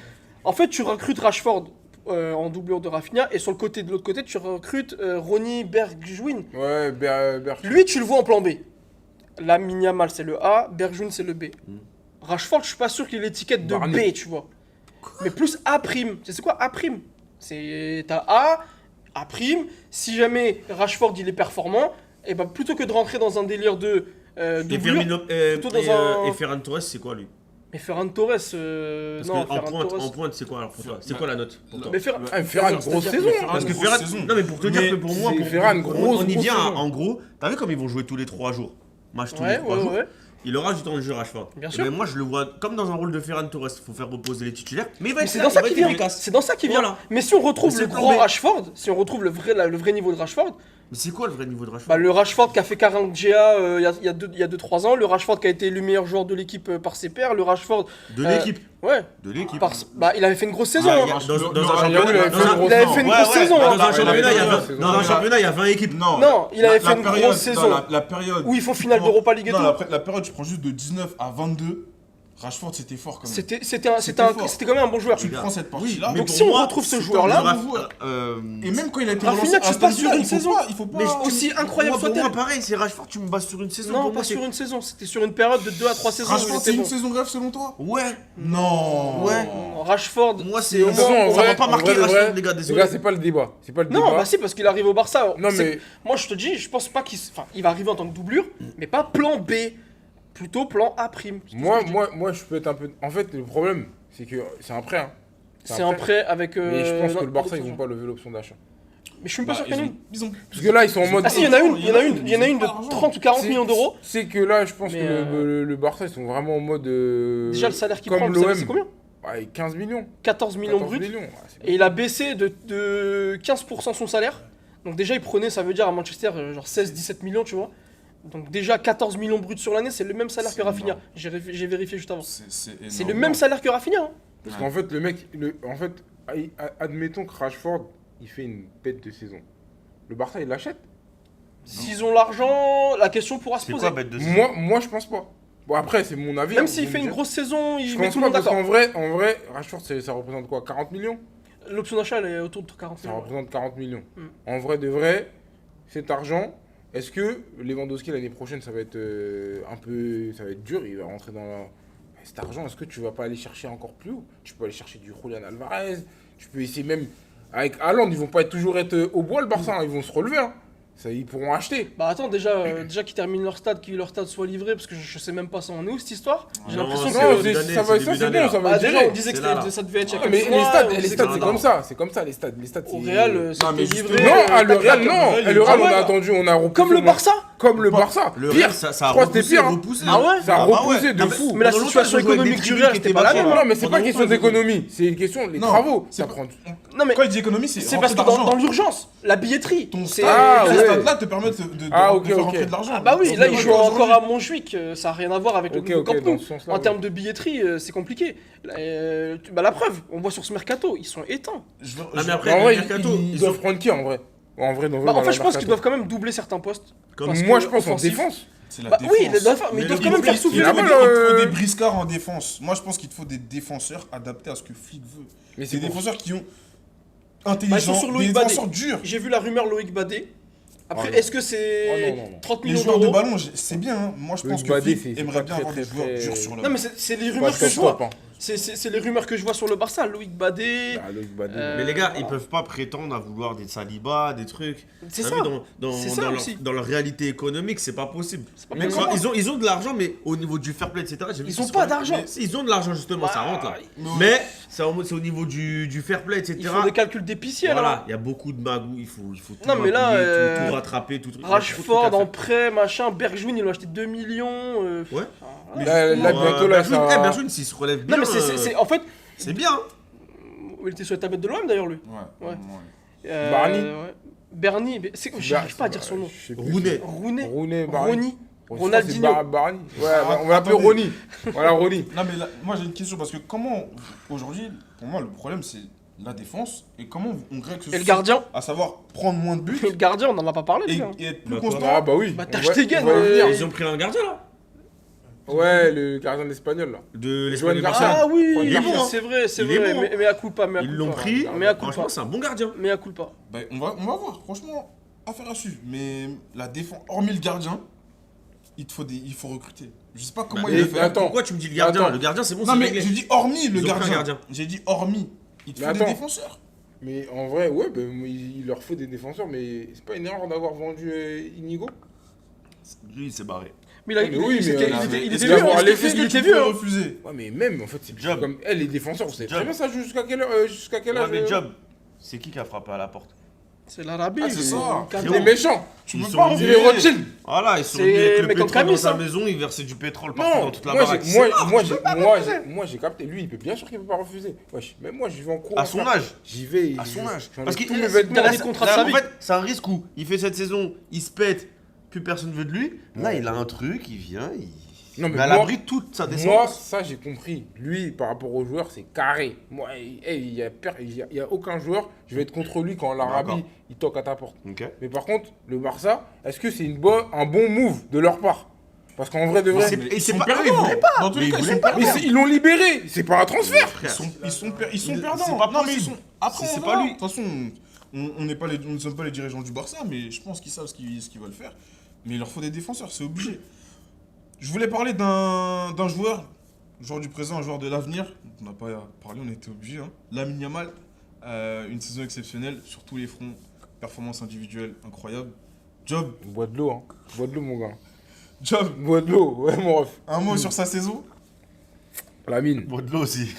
En fait, tu recrutes Rashford en doublure de Rafinha, et sur le côté de l'autre côté, tu recrutes Ronny Bergwijn. Ouais, Lui, tu le vois en plan B. Lamine Yamal, c'est le A, Bergwijn, c'est le B. Rashford, je suis pas sûr qu'il ait l'étiquette de Barney. B, tu vois. Mais plus A'. C'est quoi A'? C'est... T'as A, A'. Si jamais Rashford, il est performant, et plutôt que de rentrer dans un délire de Et doublure... Firmino- plutôt dans un- et Ferran Torres, c'est quoi lui Mais Ferran Torres, Parce non, qu'en Ferran pointe, Torres. c'est quoi alors pour toi? C'est Bah, quoi la note pour toi? Mais Ferran, Ah, mais Ferran, grosse c'est-à-dire- saison. Parce que grosse Ferran, saison. non mais pour te dire Mais que pour moi, c'est pour- Ferran, on grosse y vient, saison. en gros, t'as vu comme ils vont jouer tous les 3 jours? Match tous les Ouais, 3 ouais, jours. ouais. Il aura du temps de jeu Rashford. Bien Et sûr. ben moi je le vois comme dans un rôle de Ferran Torres, il faut faire reposer les titulaires. Mais il va Mais être c'est là, dans il ça va qu'il être vient. efficace. C'est dans ça qu'il vient. Voilà. Mais si on retrouve C'est le le grand plan B. Rashford, si on retrouve le vrai niveau de Rashford, Mais c'est quoi le vrai niveau de Rashford? bah, le Rashford qui a fait 40 GA il y a 2-3 ans, le Rashford qui a été élu meilleur joueur de l'équipe par ses pairs, le Rashford. De l'équipe. Ouais. De l'équipe. Bah, il avait fait une grosse saison. Ah, hein. il y a- dans un le- championnat, il avait fait une Il avait fait une grosse saison. Dans hein. un championnat, il y a Ouais, 20 ouais, dans un ouais. championnat, il y a 20 équipes. Non, il avait fait une grosse saison. La période. Où ils font finale d'Europa League et non, tout. la période, je prends juste de 19 à 22. Rashford, c'était fort quand même. C'était fort. quand même un bon joueur. Tu prends cette partie-là. Mais Donc pour si on moi, retrouve ce c'est joueur-là, un Rafa- Et même quand il a été Rafinha, relancé à tu Aston passes sur Villa, une il faut saison. pas- il faut pas. Mais aussi incroyable pour moi, soit-elle. pareil, c'est Rashford, tu me bases sur une saison. Non, pour moi, pas sur une saison. C'était sur une période de 2 à 3 saisons. où il Rashford, était c'est une bon. saison rêve selon toi? Ouais. Non. Ouais. Rashford. Moi, c'est. De toute façon, en Ça vrai, va pas en marquer vrai de Rashford, vrai, les gars, les désolé. gars, c'est pas le débat. C'est pas le Non, débat. bah si, parce qu'il arrive au Barça. Non, C'est- mais- Moi, je te dis, je pense pas qu'il. Enfin, il va arriver en tant que doublure, mais pas plan B. Plutôt plan A'. Moi, je peux être un peu. En fait, le problème, c'est que c'est un prêt. Hein. C'est un prêt avec. Mais je pense que le non, Barça, ils l'option. vont pas lever l'option d'achat. Mais je suis même pas sûr qu'il y en ait une. Ils ont. Parce que là, ils sont en mode. Ah si, il y en a une. Il y en a une de 30 ou 40 C'est- millions d'euros. C'est que là, je pense Mais, que le Barça, ils sont vraiment en mode. Déjà, le salaire qu'il comme prend, vous savez, l'OM. c'est combien? Ouais, 15 millions. 14 millions 14 bruts. millions. Ouais, c'est Et il a baissé de 15% son salaire. Donc déjà, il prenait, ça veut dire à Manchester, genre 16-17 millions, tu vois. Donc déjà, 14 millions bruts sur l'année, c'est le même salaire C'est que Rafinha. énorme. J'ai vérifié juste avant. C'est C'est le énorme. même salaire que Rafinha. hein. Parce qu'en fait, le mec, en fait, admettons que Rashford, il fait une bête de saison. Le Barça, il l'achète. S'ils ont l'argent, la question pourra se C'est poser. quoi bête de saison? Moi, je pense pas. Bon, après, c'est mon avis. Même hein, s'il vous fait me une direz. grosse saison, Je il met pense tout le pas monde parce d'accord. qu'en vrai, Rashford, ça représente quoi? 40 millions? L'option d'achat, elle est autour de 40 Ça millions. représente 40 millions. Mm. En vrai de vrai, cet argent, est-ce que Lewandowski l'année prochaine, ça va être ça va être dur, il va rentrer dans la... Cet argent, est-ce que tu vas pas aller chercher encore plus haut? Tu peux aller chercher du Julian Alvarez, tu peux essayer même... Avec Haaland, ils vont pas toujours être au bois, le Barça, hein, ils vont se relever. Hein. Ça, ils pourront acheter. Bah attends, déjà qu'ils terminent leur stade, que leur stade soit livré, parce que je sais même pas ça en est où cette histoire. J'ai Non, l'impression c'est que. Non, début d'année, ça va c'est être début ça, c'est d'année, bon, là. ça va Bah être déjà, géré. on disait que C'est là, là. ça devait être il y a Ah, mais quelques les mois, stades, on les disait stades, que- c'est comme ça, c'est comme ça, les stades, Au c'est- Real, Non, c'était mais livré. justement- Non, le tac, Real, tac. non. Real, Et le il- Real, Ah on a ouais. attendu, on a repoussé. Comme le au moins. Barça. Comme le Barça. Le Pire. Real, ça a Je crois que c'était repoussé, pire. hein. repoussé. Ah ouais Ça a Ah bah repoussé ouais. de Ah bah, fou. Mais la Pendant situation longtemps, ils ont joué économique avec du des Real, trucs qui c'était pas la étaient même. bâchés. Non, mais c'est Pendant pas question longtemps, d'économie. C'est une question, les Non, travaux. c'est Ça pas- prend. Non mais Quand il dit économie, c'est c'est parce que dans l'urgence, la billetterie. Ton c'est- stade, Ah, ce ouais. stade-là te permet de Ah, ok, faire ok. rentrer de l'argent. Ah bah oui, Donc, là on ils va jouent dire encore aujourd'hui- à Montjuic, ça n'a rien à voir avec le Ok, nouveau ok, Camp dans Nou. ce sens-là, En ouais. termes de billetterie, c'est compliqué. Bah la preuve, on voit sur ce mercato, ils sont éteints. Ah, mais après, En le vrai, mercato, ils ils doivent ont- prendre qui en vrai? En vrai, Bah, en fait, je pense qu'ils doivent quand même doubler certains postes. Comme Parce Moi, que je pense en offensif- défense. C'est la Bah défense. oui, ils doivent faire- mais ils doivent quand même faire souffler Il la te faut balle, des- il te faut euh. des briscards en défense. Moi, je pense qu'il te faut des défenseurs adaptés à ce que Flick veut. Mais C'est des pour- défenseurs qui ont Bah, ils sont intelligents, sur des Loïc Badé. défenseurs durs. J'ai vu la rumeur Loïc Badé. Après, Oh, est-ce que c'est Oh, non, non, non. 30 Les millions joueurs de d'euros ballon, c'est bien. hein. Moi, je pense Loïc que Badé, Flick c'est aimerait pas bien très, avoir des très, joueurs très- durs sur le Non, mais c'est les rumeurs Pas que je top, vois. hein. C'est les rumeurs que je vois sur le Barça. Loïc Badé. Ah, Loïc Badé. Euh, Mais les gars, ils voilà. peuvent pas prétendre à vouloir des Saliba, des trucs. C'est T'as ça. vu, C'est ça aussi. dans leur réalité économique, c'est pas possible. pas Même possible. quand ils ont de l'argent, mais au niveau du fair play, etc. j'ai vu Ils qu'ils ont se pas relèvent. d'argent. Mais si, ils ont de l'argent justement, ça rentre là. Non. Mais c'est au niveau du fair play, etc. Ils font des calculs d'épicier Voilà, là. il y a beaucoup de magouilles, il faut tout Non, mais là, magouiller, tout rattraper, tout. il y a trop de trucs Rashford à faire. en prêt, machin. Bergwijn, ils l'ont acheté 2 millions. Ouais. voilà. Là, bientôt, là, ça. Bergwijn, s'il se relève bien, Non, mais en fait, c'est bien. il était sur la tablette de l'OM d'ailleurs, lui. Ouais. Ouais. Barney. Ouais. Bernie, mais j'arrive pas à dire son nom. Je sais plus. Rooney. Rooney, Barney. Rony, Je pense Ronaldinho. que c'est Barney. Ouais, on va l'appeler attendez. Ronny. Voilà, Ronny. Non, mais là, moi, j'ai une question parce que comment, aujourd'hui, pour moi, le problème, c'est la défense et comment on règle ce Et le souci, gardien. à savoir prendre moins de buts Le gardien, on n'en a pas parlé, et, déjà. et être plus Bah, constant. Ah, bah oui. Bah, On Ter va- Stegen, on va y venir. Ils ont pris un gardien là. Ouais, le gardien d'Espagnol là. De Joan l'Espagne. Garcia. Ah oui, Il est bon, hein. c'est vrai, c'est Il est vrai. bon, hein. Mais à culpa, mais à Ils culpa. l'ont pris. Mais à culpa. Franchement, c'est un bon gardien. Mais à culpa. Ben, on va voir, franchement, affaire à suivre. Mais la défense, hormis le gardien, il faut recruter. Je sais pas comment Bah, il va mais faire. attends. Pourquoi tu me dis le gardien? Attends. Le gardien, c'est bon, Non, c'est mais réglé. j'ai dit hormis le Ils ont pris un gardien. gardien. J'ai dit hormis. Il te Mais faut des attends. défenseurs. Mais en vrai, ouais, bah, il leur faut des défenseurs, mais c'est pas une erreur d'avoir vendu Inigo. Lui, il s'est barré. Mais il a- Mais oui, il mais était- là, il était- il mais était il va vieux, avoir hein. l'effet Il que était tu vieux, peux hein. refuser. Ouais, mais même, en fait, c'est Job. comme elle, les défenseurs, vous savez très Job. bien ça joue jusqu'à quelle heure, jusqu'à quelle Ouais, âge mais Job, c'est qui a frappé à la porte? C'est l'Arabie. Ah, c'est ça. Des méchants. Tu Ils peux sont pas venus- C'est les Rothschild. Voilà, ils sont C'est- venus avec le mais comme pétrole Camille, dans sa ça. maison, ils versaient du pétrole partout Non, dans toute la moi, baraque. moi j'ai capté. Lui, il peut bien sûr qu'il peut pas refuser. Wesh, même moi, j'y vais en cours. À son âge. J'y vais. À son âge. J'enlève Parce tous qu'il mes il vêtements. a des contrats de sa en vie. fait, c'est un risque où il fait cette saison, il se pète, plus personne veut de lui. Là, il a un truc, il vient, il Non, mais met à moi- l'abri toute sa Moi, descendance. ça, j'ai compris. Lui, par rapport aux joueurs, c'est carré. Moi, il y a aucun joueur, je vais être contre lui quand l'Arabie, D'accord. il toque à ta porte. Ok. Mais par contre, le Barça, est-ce que c'est un bon move de leur part? Parce qu'en vrai de vrai, c'est- Mais Et ils c'est sont pas- perdants. eux, ils voulaient pas. Dans tous Mais les ils cas, ils voulaient sont pas. perdants. ils l'ont libéré. C'est pas un transfert. Frère, Ils sont perdants. c'est pas Non, mais ils possible. sont. Après, C'est on pas verra. lui. De toute façon, on n'est pas nous ne sommes pas les dirigeants du Barça, mais je pense qu'ils savent ce qu'ils veulent faire. Mais il leur faut des défenseurs, c'est obligé. Je voulais parler d'un joueur du présent, un joueur de l'avenir. On n'a pas parlé, on était obligé. Hein. Lamine Yamal, une saison exceptionnelle sur tous les fronts. Performance individuelle incroyable. Job, Bois de l'eau, hein. Bois de l'eau, mon gars. Job, Bois de l'eau, ouais, mon ref. un mot sur sa saison. La mine. Bon, de l'eau aussi.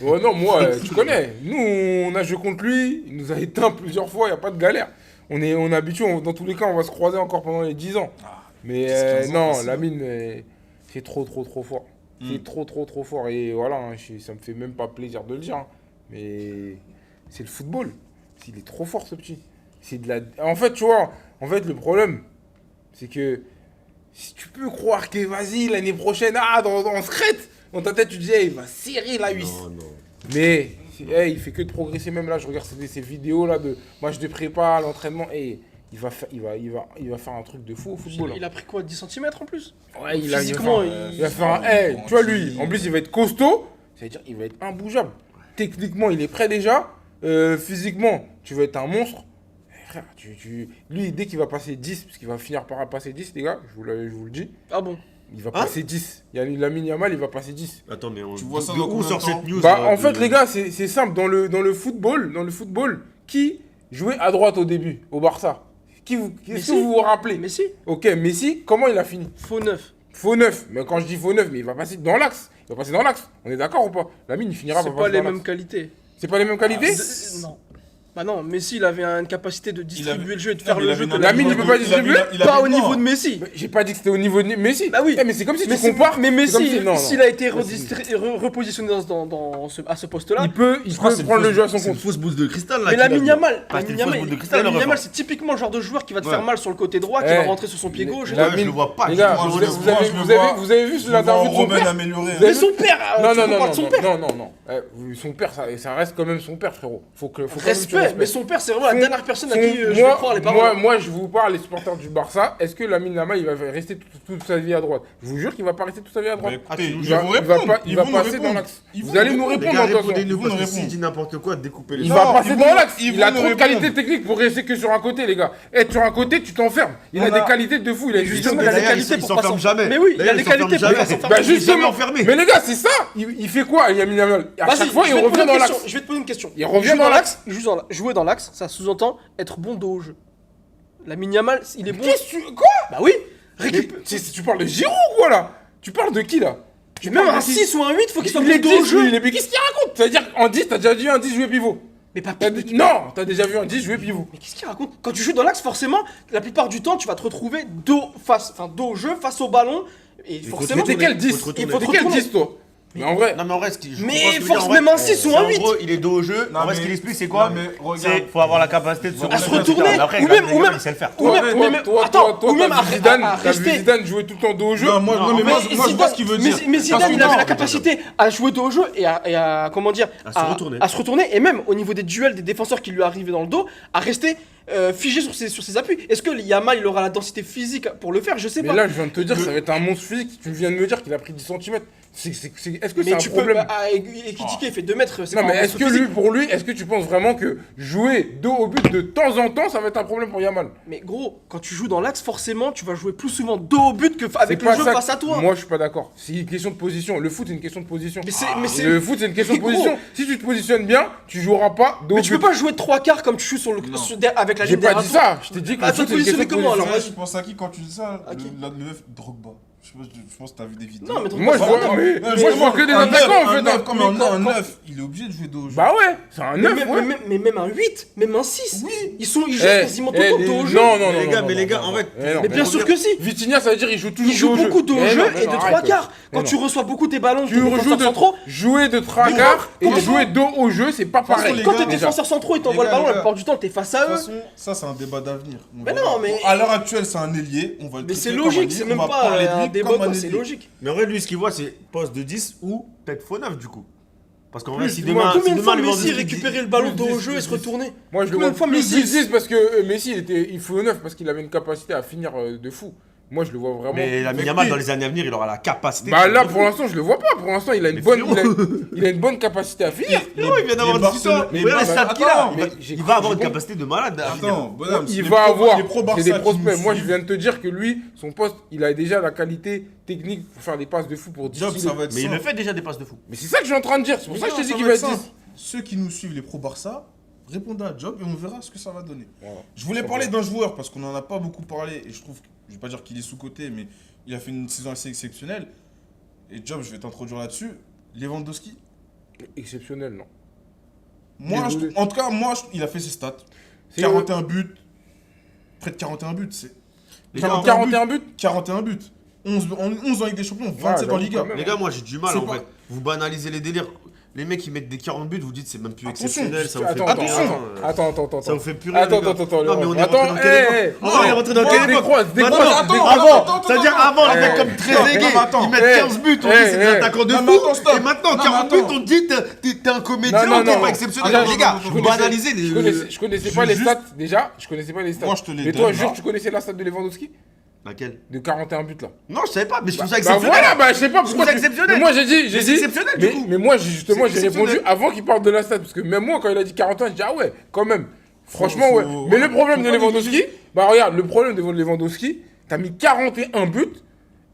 Ouais, non, moi, tu connais. Nous, on a joué contre lui. Il nous a éteint plusieurs fois. Il n'y a pas de galère. On est habitué. Dans tous les cas, on va se croiser encore pendant les 10 ans. Mais 10-15 ans, non, facile. la mine, c'est trop fort. C'est trop fort. Et voilà, hein, ça me fait même pas plaisir de le dire. Hein. Mais c'est le football. Il est trop fort, ce petit. C'est de la... En fait, tu vois, le problème, c'est que si tu peux croire que, vas-y, l'année prochaine, dans secrète, dans ta tête, tu te dis, hey, il va serrer la huisse. Non, non. Mais hey, il fait que de progresser. Même là, je regarde ces vidéos là de match de prépa, l'entraînement. Et il va faire un truc de fou au football. Il a pris quoi, 10 cm en plus? Ouais, Physiquement, il va faire un. Hey, tu vois, lui, en plus, il va être costaud. C'est-à-dire, il va être imbougeable. Techniquement, il est prêt déjà. Physiquement, tu vas être un monstre. Eh, frère, lui, dès qu'il va passer 10, parce qu'il va finir par passer 10, les gars, je vous le dis, Ah bon? il va passer 10. Il y a Lamine Yamal, il va passer 10. Attends, mais Tu vois ça de dans où combien sort de temps cette news Bah, là, en fait, de- les gars, c'est simple. Dans le football, qui jouait à droite au début, au Barça? Est-ce que Messi. vous vous rappelez? Messi? Ok, Messi, comment il a fini? Faux neuf. Faux neuf. Mais quand je dis faux neuf, mais il va passer dans l'axe. Il va passer dans l'axe. On est d'accord ou pas? Lamine, il finira C'est par pas passer les dans mêmes l'axe. qualités. C'est pas les mêmes qualités? Non. Bah non, Messi, il avait une capacité de distribuer le jeu et de faire Non, mais le il jeu. avait que une- Lamine, il peut pas distribuer. Pas au niveau de Messi. Mais j'ai pas dit que c'était au niveau de Messi. Bah oui. Mais c'est comme si Mais tu compares. mais c'est comme Messi, si- non, non. s'il a été Messi. repositionné à ce poste-là, Il peut prendre le jeu à son C'est une compte. fausse bouse de cristal là. mais qu'il a Lamine vu. Yamal, Ah, c'était une fausse boule de cristal, Lamine le Yamal, refrain. c'est typiquement le genre de joueur qui va te Ouais. faire mal sur le côté droit, qui Eh, va rentrer sur son pied gauche. Là, je le vois pas. Les gars, Moi, vous je le vois, je le vois. avez vu l'interview de son Robin père? amélioré. Vous avez Mais son père, Non, tu non, peux non, pas de son père. non. Son père, ça reste quand même son père, frérot. Faut quand même que tu Respect, mais son père, c'est vraiment la Son- dernière personne à qui je vais croire les paroles. moi, je vous parle, les supporters du Barça. Est-ce que Lamine Yamal, il va rester toute sa vie à droite? Je vous jure qu'il va pas rester toute sa vie à droite. Bah, écoutez, tu nous ils vont répondre. il va passer dans l'axe. Vous allez nous Les répondre gars, en tout cas. répondez-nous Ils vont parce nous que s'il répondre. dit n'importe quoi, découpez les Il Non, va passer ils dans vont- l'axe. ils Il a vont nous trop de répondre. qualités techniques pour rester que sur un côté, les gars. Être sur un côté, tu t'enfermes. Il a On des a- qualités de fou. Il a Justement, justement il a des D'ailleurs, qualités il pour s'enferme pas jamais. Mais oui, il a D'ailleurs, des il s'enferme qualités pour jamais. pas s'enfermer. Bah Il est jamais justement, enfermé. mais les gars, c'est ça. Il fait quoi, Lamine Yamal? À Vas-y, chaque fois, je il vais te poser revient une dans question, l'axe. Je vais te poser une question. Il revient Jouer dans l'axe. Jouer dans l'axe, ça sous-entend être bon dos au jeu. Lamine Yamal, il est bon. Qu'est-ce que tu... Quoi? Bah oui. Mais tu parles de Giroud ou quoi là? Tu parles de qui là? Tu Même parles un de qui? 6 ou un 8, faut qu'il soit Il bon est dos au 10, jeu. lui, mais qu'est-ce qu'il raconte? C'est-à-dire qu'en 10, t'as déjà vu un 10 jouer pivot? Mais pas Non, t'as déjà vu un 10 jouer pivot. Mais qu'est-ce qu'il raconte? Quand tu joues dans l'axe, forcément, la plupart du temps, tu vas te retrouver dos au jeu, face au ballon. Et forcément, Mais t'es quel 10? faut te il faut retourner. te T'es quel retourner. 10 toi? Mais en vrai, Non, mais en vrai, ce qui. je Mais comprends ce que tu veux force dire, en vrai, même un 6 ou c'est un en 8. gros, il est dos au jeu. Non, En vrai, mais- ce qu'il explique, c'est quoi? Non, mais regarde. C'est faut avoir la capacité de se À se remettre, retourner, etc. Après, ou Lamine même- Yamal, ou même- il sait le faire. ou même- attends, ou même t'as vu Zidane, à t'as vu rester. Zidane jouer tout le temps dos au jeu. Non, moi, non, mais moi, je vois ce qu'il veut dire. Mais Zidane, Parce que il avait non, la capacité à jouer dos au jeu et à comment dire, À se retourner. à se retourner, et même au niveau des duels des défenseurs qui lui arrivaient dans le dos, à rester figé sur ses appuis. Est-ce que Yamal, il aura la densité physique pour le faire? Je sais Mais pas. là, je viens de te dire, ça va être un monstre physique. Tu viens de me dire qu'il a pris 10 cm. Est-ce que c'est Mais un tu peux problème? critiquer, il fait 2 mètres. c'est Non, pas mais un est-ce que monstre physique. pour lui, est-ce que tu penses vraiment que jouer dos au but de temps en temps, ça va être un problème pour Yamal? Mais gros, quand tu joues dans l'axe, forcément, tu vas jouer plus souvent dos au but que avec C'est le pas jeu ça face à toi. Moi, je suis pas d'accord. C'est une question de position. Le foot, c'est une question de position. Mais c'est. Le foot, c'est une question de Mais gros, position. Si tu te positionnes bien, tu joueras pas dos au Mais tu but. peux pas jouer 3 quarts comme tu joues avec la J'ai ligne pas derrière dit toi. ça. Je t'ai dit que Ah, le toi, foot, c'est une question de positionné comment, position. alors? Tu penses à qui quand tu dis ça? À qui La meuf Drogba. Je pense que t'as vu des vidéos. Non, mais Moi, je vois, moi, je vois que des attaquants, en fait. Comme un 9, il est obligé de jouer dos au jeu. Bah ouais, c'est un 9, ouais. Mais même un 8, même un 6. Oui. Ils jouent quasiment tout le temps dos au jeu. Non, non, non. Mais les gars, en fait. Mais bien sûr que si. Vitinha, ça veut dire qu'il joue toujours Il joue beaucoup dos au jeu et de trois arrête. quarts. Mais Quand tu reçois beaucoup tes ballons, Tu tes rejoues défenseurs centraux. jouer de trois quarts et jouer dos au jeu, c'est pas pareil. les Quand gars, tes défenseurs centraux ils t'envoient les le ballon, gars, la plupart du temps t'es face à De eux. toute façon, ça c'est un débat d'avenir. On Mais verra. non, mais- À l'heure actuelle, c'est un ailier. On va le Mais traiter c'est comme un logique, ailier, c'est on même va pas parler de un lui débat, comme quoi, un c'est ailier. logique. Mais en vrai, lui, ce qu'il voit, c'est poste de 10 ou peut-être faux 9 du coup. Parce qu'en vrai, si Combien demain. de fois les Messi Lewandowski récupérait le ballon plus dos au 10, jeu et se plus retournait? Moi, je le Combien vois de fois plus Messi 10 parce que Messi, il faut 9 parce qu'il avait une capacité à finir de fou. Moi, je le vois vraiment. Mais la Yamal, dans les années à venir, il aura la capacité. Bah de- là, pour l'instant, je le vois pas. Pour l'instant, il a une bonne, il a une bonne capacité à finir. Non, il vient d'avoir les 18 ans. Barcelone- Mais les regarde les stats qu'il a. Attends, Il va- mais j'ai Il cru- va avoir j'ai une bon- capacité de malade. à finir. Attends, bonhomme, Il les va pro- avoir. les pro C'est Barça des qui prospects. nous Moi, je suivent. viens de te dire que lui, son poste, il a déjà la qualité technique pour faire des passes de fou pour Job, distiller. ça va être Mais il le simple. fait déjà des passes de fou. Mais c'est ça que je suis en train de dire. C'est pour ça que je t'ai dit Ça qu'il va va être être 10. simple. Ceux qui nous suivent, les pro Barça, répondez à Job et on verra ce que ça va donner. Voilà. Je voulais parler d'un joueur parce qu'on n'en a pas beaucoup parlé et je trouve, je vais pas dire qu'il est sous-coté, mais il a fait une saison assez exceptionnelle. Et Job, je vais t'introduire là-dessus. Lewandowski, Exceptionnel, non. moi, Désolé. en tout cas, il a fait ses stats. C'est 41 buts, près de 41 buts. C'est Les Genre, gars, 41 buts. 41 buts. 11 en Ligue des Champions, 27 en j'avoue, Liga. quand même. Les gars, moi j'ai du mal C'est en pas- fait. Vous banalisez les délires. Les mecs qui mettent des 40 buts, vous dites c'est même plus Attention, exceptionnel, ça vous fait Attends, plus attention. rien. Attends. Ça vous fait plus rien. Attends, les gars. attends, Non, mais on est attends, rentré dans quelle époque hey, On est rentré dans quelle époque décroise, Non, non, décroise, attends, décroise. avant, c'est-à-dire avant, les mecs Eh, comme non, Trezeguet, mais attends. ils mettent Eh, 15 buts, on dit eh, c'est des eh. attaquants de Non, mais fou. attends, stop. Et maintenant, Non, mais 40 buts, attends. on dit t'es un comédien, Non, t'es non. pas exceptionnel. Attends, Les gars, je vous banalisez les. Je connaissais pas les stats déjà. Je connaissais pas les stats. Moi, je te les Mais donne, toi, là. jure, tu connaissais la stat de Lewandowski Laquelle de 41 buts là. Non, je savais pas, mais je trouve ça Bah exceptionnel. voilà, bah je sais pas pourquoi. trouve ça exceptionnel. Mais moi j'ai dit, Mais c'est exceptionnel, du coup. Mais moi justement C'est j'ai répondu exceptionnel. avant qu'il parle de la stat parce que même moi quand il a dit 41, je dis ah ouais, quand même. Franchement Faut- ouais. Mais le problème faut de pas Lewandowski, bah regarde, le problème de Lewandowski, t'as mis 41 buts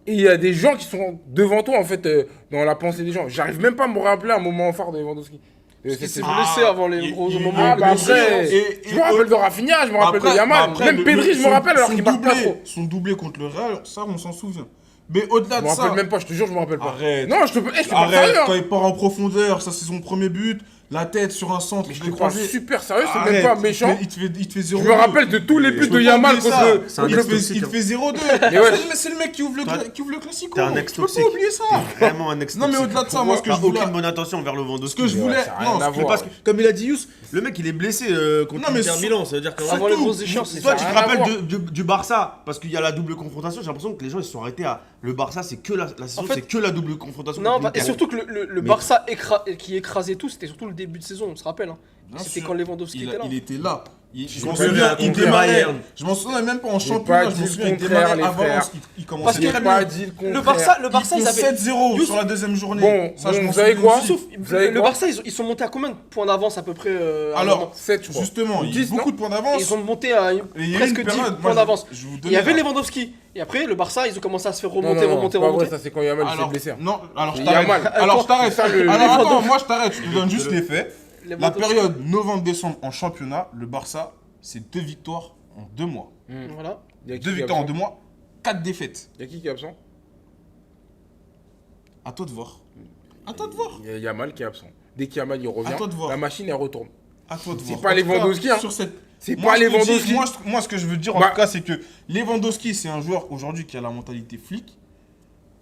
et il y a des gens qui sont devant toi en fait dans la pensée des gens. J'arrive même pas à me rappeler un moment phare de Lewandowski. Il s'est C'est- blessé avant les gros moments. Ah bah blessé, après, et- je me rappelle de Rafinha, je me rappelle de Yamal, même Pedri je me rappelle alors qu'il marque pas trop. Son doublé contre le Real, ça on s'en souvient. Mais au-delà Je de me ça, rappelle même pas, je te jure, je me rappelle pas. Arrête. Non, je te peux pas arrête, sérieux. quand hein. il part en profondeur, ça c'est son premier but, la tête sur un centre, Mais je il te est parle croisé. super sérieux, c'est Arrête, même pas méchant. Il te fait Je 0-2. me rappelle de tous les buts Je de peux pas Yamal oublier ça. contre C'est un Il ex te toxique, fait hein. 0-2. Mais ouais. C'est le mec qui ouvre le classico. T'es un ex Tu peux toxique. pas oublier ça. Vraiment un ex Non mais toxique. au-delà de ça, moi ce que je T'as voulais... aucune bonne intention envers Ce Lewandowski. que je voulais... ça a rien Non, à ce que- voir. Parce que, comme il a dit Yous, le mec il est blessé contre Non, mais l'Inter Milan, ça veut dire que Avant les tout. grosses échéances, toi ça tu a te rien à rappelles voir. du Barça parce qu'il y a la double confrontation, j'ai l'impression que les gens ils se sont arrêtés à le Barça c'est que la saison, fait- c'est que la double confrontation. Non, contre bah, et l'Inter. surtout que le Mais- Barça qui écrasait tout, c'était surtout le début de saison, on se rappelle. Hein. Bien C'était sûr. quand Lewandowski était là. Il était là. Je J'ai m'en pas dit souviens, le il contraire. démarrait. Bayern. Je m'en souviens même pas en J'ai championnat, pas je m'en dit souviens, le il démarrait contraire, les avant, frères. il Parce commençait que J'ai très pas bien. dit le contraire. Le Barça, Ils ils font avaient. 7-0 Youssef- sur la deuxième journée. Bon, Ça, je bon, m'en vous savez souviens quoi aussi. Sauf, Vous savez le quoi Barça, ils sont montés à combien de points d'avance à peu près à un Alors, moment 7, je crois. Justement, il y a 10, beaucoup non de points Et d'avance. ils ont monté à Et il y a presque une 10 période, points moi, d'avance. je vous Il donnais y avait là. Lewandowski. Et après, le Barça, ils ont commencé à se faire Non, remonter, non, non, remonter, c'est pas vrai, remonter. ça c'est quand Yamal s'est Alors, blessé. non, alors je Et t'arrête. Yamal. Alors je t'arrête. C'est ça, le- Alors attends, Lewandowski. moi je t'arrête, je te donne juste les faits. La Lewandowski. période novembre-décembre en championnat, le Barça, c'est 2 victoires en 2 mois. Voilà. Il y a qui 2 qui est victoires en absent 2 mois, 4 défaites. Il y a qui est absent À toi de voir. À toi de voir. Il y a Yamal qui est absent. Dès qu'Yamal il revient, À toi de voir. la machine elle retourne. À toi de C'est voir. pas En tout cas, Lewandowski, hein. Sur cette... C'est Moi, pas je te dis- Lewandowski. moi, ce que je veux dire en Bah- tout cas, c'est que Lewandowski, c'est un joueur aujourd'hui qui a la mentalité flic.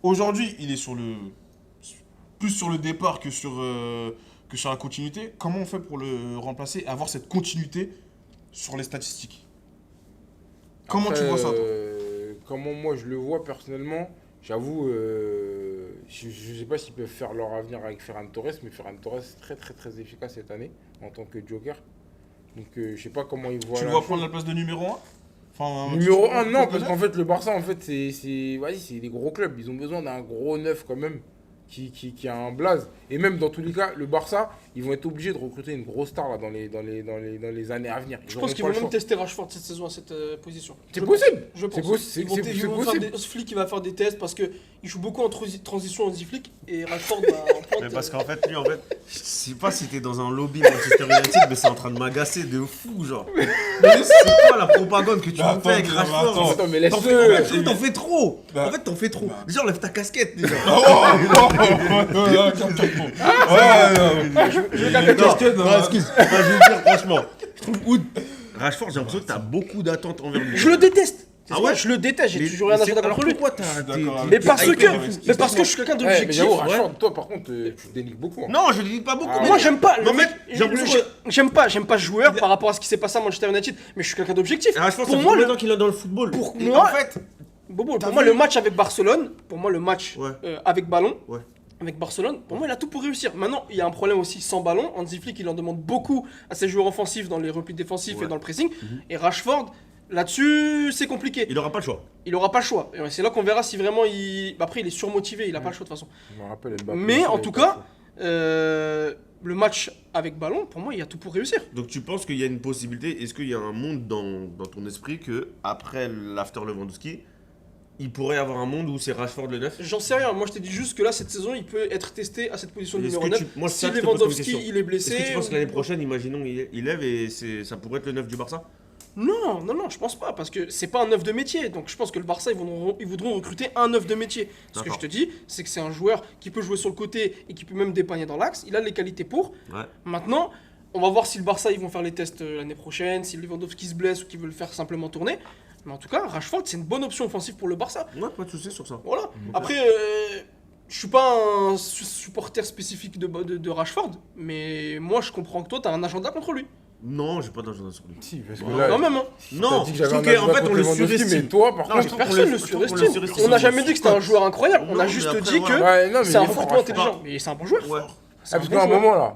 Aujourd'hui, il est plus sur le départ que sur la continuité. Comment on fait pour le remplacer et avoir cette continuité sur les statistiques? Comment tu vois ça, toi? Comment moi je le vois personnellement, j'avoue, je sais pas s'ils peuvent faire leur avenir avec Ferran Torres, mais Ferran Torres est très très très efficace cette année en tant que joker. Donc je sais pas comment ils voient. Tu le la vois chose. prendre la place de numéro 1? Enfin, Numéro tu- 1, tu- non, tu- parce qu'en fait, le Barça, en fait, c'est des gros clubs. Ils ont besoin d'un gros neuf quand même, qui a un blaze. Et même dans tous les cas, le Barça, ils vont être obligés de recruter une grosse star là, dans les années à venir. Je pense qu'ils vont même tester Rashford cette saison à cette position. C'est possible. Je pense. C'est Ils vont possible. faire Flick qui va faire des tests parce qu'il joue beaucoup en transition en Flick et Rashford va en pointe. Mais parce qu'en fait, lui, je sais pas si t'es dans un lobby Manchester United, mais c'est en train de m'agacer de fou, genre. Mais c'est quoi la propagande que tu me fais avec Rashford? Attends, mais En fait, t'en fais trop. En fait, t'en fais trop. Déjà, enlève ta casquette, déjà. Je vais calmer toi. Non, excuse. Je veux dire, franchement, je trouve Oud, Rashford, j'ai l'impression que t'as beaucoup d'attentes envers lui. Je le déteste. Ah ouais? Je le déteste, j'ai toujours rien à dire Alors contre lui. pourquoi t'as. Mais parce que je suis quelqu'un Mais d'objectif. j'avoue, Rashford, toi par contre, tu dénigres beaucoup. Hein. Non, je dis pas beaucoup. Ah, mais Moi j'aime pas. Mais en fait, j'ai l'impression que. J'aime pas ce joueur par rapport à ce qui s'est passé à Manchester United, mais je suis quelqu'un d'objectif. Rashford, Pour ça fait moi, combien de le, temps qu'il est dans le football? pour Et moi- en fait. Bobo, T'as pour moi vu le match avec Barcelone, Ouais. avec ballon, Ouais. avec Barcelone, pour moi il a tout pour réussir. Maintenant, il y a un problème aussi sans ballon. Hansi Flick, il en demande beaucoup à ses joueurs offensifs dans les replis défensifs Ouais. et dans le pressing. Et Rashford, là-dessus, c'est compliqué. Il aura pas le choix. Il aura pas le choix. Et c'est là qu'on verra si vraiment il. Après, il est surmotivé, il a pas le choix de toute façon. Je me rappelle Mbappé, Mais en il tout avait cas, le match avec ballon, pour moi, il y a tout pour réussir. Donc tu penses qu'il y a une possibilité, est-ce qu'il y a un monde dans ton esprit que après l'after Lewandowski, il pourrait y avoir un monde où c'est Rashford le 9? J'en sais rien. Moi, je t'ai dit juste que là, cette saison, il peut être testé à cette position de Est-ce numéro que 9. moi, c'est Si ça que je te pose comme Lewandowski, question. il est blessé. Est-ce que tu penses ou- que l'année prochaine, imaginons, il lève et ça pourrait être le 9 du Barça? Non, je pense pas, parce que c'est pas un 9 de métier. Donc je pense que le Barça, ils voudront recruter un 9 de métier. Ce que D'accord. je te dis, c'est que c'est un joueur qui peut jouer sur le côté et qui peut même dépanner dans l'axe. Il a les qualités pour. Ouais. Maintenant, on va voir si le Barça, ils vont faire les tests l'année prochaine, si Lewandowski se blesse ou qu'ils veulent faire simplement tourner. Mais en tout cas, Rashford, c'est une bonne option offensive pour le Barça. Ouais, pas de soucis sur ça. Voilà. Après, je suis pas un supporter spécifique de Rashford, mais moi, je comprends que toi, t'as un agenda contre lui. Non, j'ai pas d'agenda sur lui. Si, parce que Ouais. là, Quand même, hein. Non, t'as dit que je j'avais trouve un qu'en fait, agenda on le contre Lewandowski, surestime. mais toi, par Non, contre, je trouve qu'on Personne le le je trouve qu'on le surestime. surestime. On n'a jamais dit que c'était un joueur incroyable. On Non, a mais juste après, dit voilà. que Ouais, non, mais c'est un il est fort, recrutement Rashford. intelligent. Mais c'est un bon joueur. Ouais. C'est un Parce bon qu'à un joueur. moment là,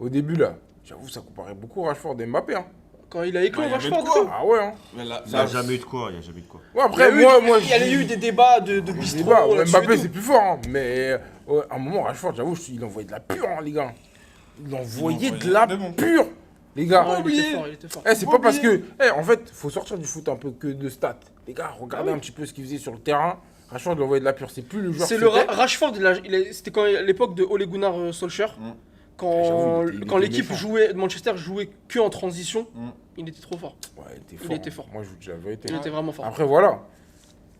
au début là, j'avoue, ça comparait beaucoup Rashford et Mbappé. Hein. Quand il a éclos, Bah, il y avait Rashford. de quoi. quoi. Ah ouais, hein. Mais là, Il n'y a jamais eu de quoi, il y a jamais eu de quoi. Ouais, après, Il y moi, a eu des débats de je bistrot. sais pas, là-dessus Mbappé et tout. c'est plus fort, hein. Mais à un moment, Rashford, j'avoue, il envoyait de la pure, hein, les gars. Il envoyait de la mais bon. pure, les gars. Ouais, il était fort, il était fort. C'est pas parce que. En fait, faut sortir du foot un peu que de stats. Les gars, regardez un petit peu ce qu'il faisait sur le terrain. Rashford, il envoyait de la pure. C'est plus le joueur. C'est que le c'était. Rashford, c'était quand à l'époque de Ole Gunnar Solskjaer. Quand, J'avoue, il était quand l'équipe méchant. jouait, Manchester jouait que en transition, il était trop fort. Ouais, il était Il fort. était fort. Moi, je vous dis la vérité. Il était vraiment fort. Après, voilà.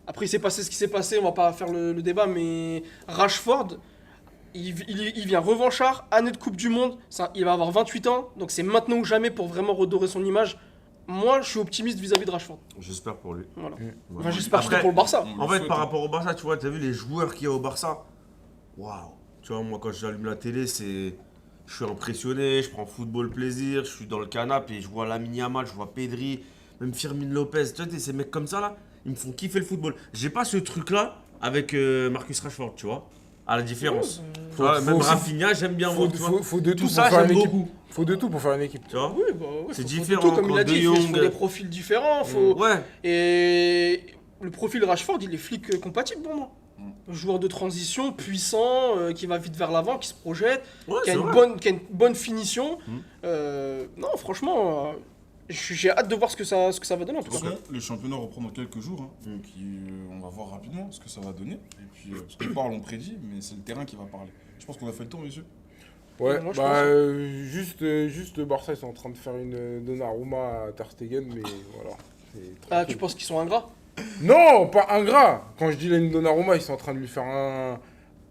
Après, il s'est passé ce qui s'est passé, on va pas faire le débat, mais Rashford, il vient revanchard, année de Coupe du Monde, il va avoir 28 ans, donc c'est maintenant ou jamais pour vraiment redorer son image. Moi, je suis optimiste vis-à-vis de Rashford. J'espère pour lui. Voilà. Ouais. Enfin, j'espère surtout Après, pour le Barça. En fait, par rapport au Barça, tu vois, t'as vu les joueurs qu'il y a au Barça? Waouh! Tu vois, moi, quand j'allume la télé, je suis impressionné, je prends football plaisir, je suis dans le canapé et je vois Lamine Yamal, je vois Pedri, même Firmine Lopez. Tu vois, ces mecs comme ça, là, ils me font kiffer le football. J'ai pas ce truc-là avec Marcus Rashford, tu vois, à la différence. Tu vois, Faut même aussi- Rafinha, j'aime bien voir, tu vois. Faut de tout Tout pour ça, faire une j'aime équipe. beaucoup. Faut de tout pour faire une équipe. Tu vois? Oui, bah, ouais, C'est faut différent, tout, comme il quand a dit, De il faut Jong- des profils différents. Faut... Ouais. Et le profil Rashford, il est flic compatible pour moi. Joueur de transition, puissant, qui va vite vers l'avant, qui se projette, Ouais, qui a c'est une vrai. bonne finition. Non, franchement, j'ai hâte de voir ce que ça va donner en tout De toute cas. façon, le championnat reprend dans quelques jours. Hein. Donc on va voir rapidement ce que ça va donner. Et puis, parce qu'on parle, on prédit, mais c'est le terrain qui va parler. Je pense qu'on a fait le tour, monsieur. Ouais, Moi, je bah pense. juste le Barça, ils sont en train de faire une Donnarumma à Ter Stegen, mais voilà. c'est Ah, tranquille. tu penses qu'ils sont ingrats? Non, pas ingrat. Quand je dis une Donnarumma, ils sont en train de lui faire un.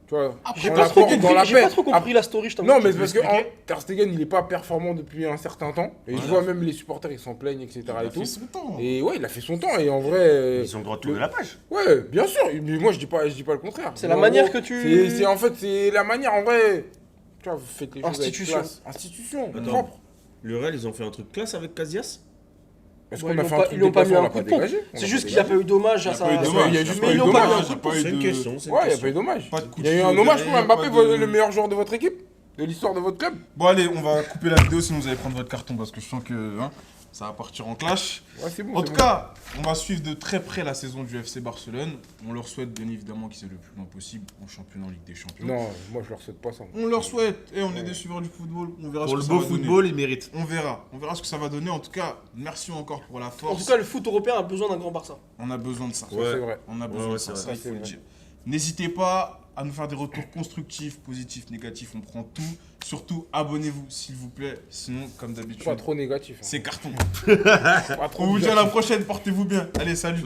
Tu vois, J'ai un pas, trop apport dans la compris, j'ai pas paix. trop compris la story, je t'avoue. Non, mais c'est parce que expliquer Ter Stegen, il est pas performant depuis un certain temps. Et je vois même les supporters, ils s'en plaignent, etc. Il a et tout. fait son temps. Et ouais, il a fait son temps. Et en vrai. Ils ont le droit de tourner la page. Ouais, bien sûr. Mais moi, je dis pas le contraire. C'est Mais la en manière gros, que tu- En fait, c'est la manière, en vrai. Tu vois, vous faites les choses avec Institution. classe. Institution. Attends. Propre. Le Real, ils ont fait un truc classe avec Casillas? Est-ce Ouais, qu'on a ils fait l'ont un pas- truc ils l'ont pas déplacé, mis on un l'a coup pas de pompe. dégagé. On C'est l'a juste pas qu'il n'y a dégagé. pas eu d'hommage à Il y a sa. pas eu d'hommage, il y a juste Mais pas ils eu l'ont pas mis d'hommage. un coup de pompe. C'est une question. c'est une Ouais, il n'y a question. pas eu dommage. Pas de coup Il de y a eu fil un hommage pour derrière, Mbappé, pas de- le meilleur joueur de votre équipe. de l'histoire de votre club. Bon, allez, on va couper la vidéo, sinon vous allez prendre votre carton parce que je sens que ça va partir en clash. Ouais, c'est bon. En c'est tout bon. cas, on va suivre de très près la saison du FC Barcelone. On leur souhaite bien évidemment qu'ils aient le plus loin possible en championnat en Ligue des Champions. Non, moi je leur souhaite pas ça. On leur souhaite, et on est des suiveurs du football. On verra Pour ce le que beau ça va donner. football, il mérite. On verra ce que ça va donner. En tout cas, merci encore pour la En force. tout cas, le foot européen a besoin d'un grand Barça. On a besoin de ça. Ouais, c'est vrai. On a besoin de ça, c'est ça, vrai. il faut C'est le vrai. dire. N'hésitez pas à nous faire des retours constructifs, positifs, négatifs, on prend tout. Surtout, abonnez-vous, s'il vous plaît. Sinon, comme d'habitude, Pas trop négatif. Hein. c'est carton. Pas trop On vous dit à la négatif. prochaine, portez-vous bien. Allez, salut.